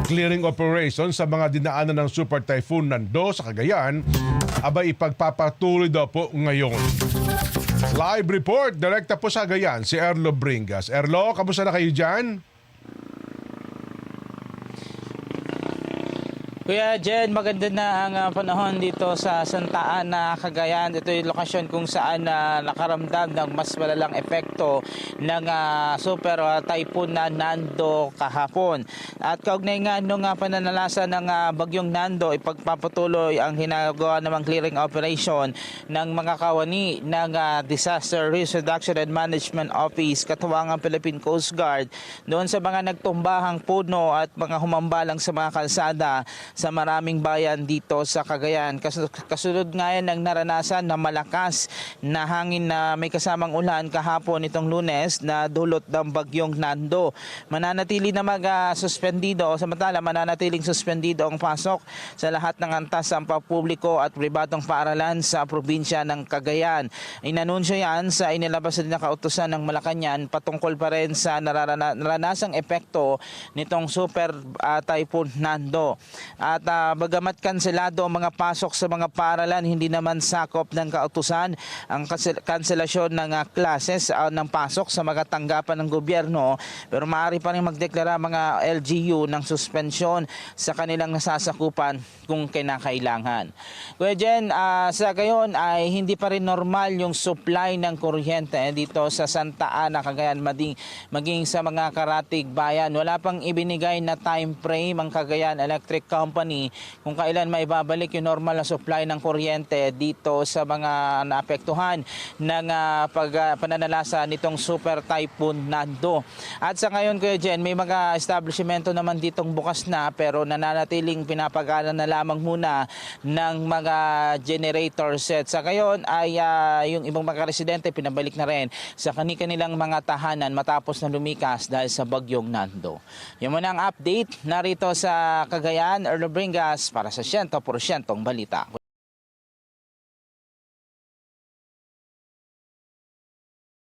clearing operation sa mga dinaanan ng Super Typhoon Nando sa Cagayan, abay ipagpapatuloy daw po ngayon. Live report, direkta po sa Cagayan, si Erlo Bringas. Erlo, kamusta na kayo dyan? Kuya Jen, maganda na ang panahon dito sa Santa Ana, Cagayan. Ito yung lokasyon kung saan nakaramdam ng mas malalang epekto ng super typhoon na Nando kahapon. At kaugnay nga nung pananalasa ng bagyong Nando, ipagpapatuloy ang ginagawa namang clearing operation ng mga kawani ng Disaster Risk Reduction and Management Office, katuwang ang Philippine Coast Guard, doon sa mga nagtumbahang puno at mga humambalang sa mga kalsada sa maraming bayan dito sa Cagayan. Kasunod nga yan ng naranasan na malakas na hangin na may kasamang ulan kahapon itong Lunes na dulot ng bagyong Nando. Mananatili na mag-suspendido o samantala mananatiling suspendido ang pasok sa lahat ng antas sa pampubliko at pribadong paaralan sa probinsya ng Cagayan. Inanunsyo yan sa inilabas din na kautusan ng Malacanang patungkol pa rin sa naranasang epekto nitong super typhoon Nando. At bagamat kanselado ang mga pasok sa mga paaralan, hindi naman sakop ng kautusan ang kanselasyon ng klases ng pasok sa mga tanggapan ng gobyerno, pero maaari pa rin magdeklara mga LGU ng suspensyon sa kanilang nasasakupan kung kinakailangan. Kuya Jen, sa gayon ay hindi pa rin normal yung supply ng kuryente dito sa Santa Ana, Cagayan, maging sa mga karatig bayan. Wala pang ibinigay na time frame ang Cagayan Electric Company kung kailan may babalik yung normal na supply ng kuryente dito sa mga naapektuhan ng pananalasa nitong super typhoon Nando. At sa ngayon, Kuya Jen, may mga establishmento naman ditong bukas na pero nananatiling pinapagana na lamang muna ng mga generator set. Sa ngayon ay yung ibang mga residente pinabalik na rin sa kanilang mga tahanan matapos na lumikas dahil sa bagyong Nando. Yung muna ang update narito sa Cagayan. Erlo Bringas para sa 100% balita.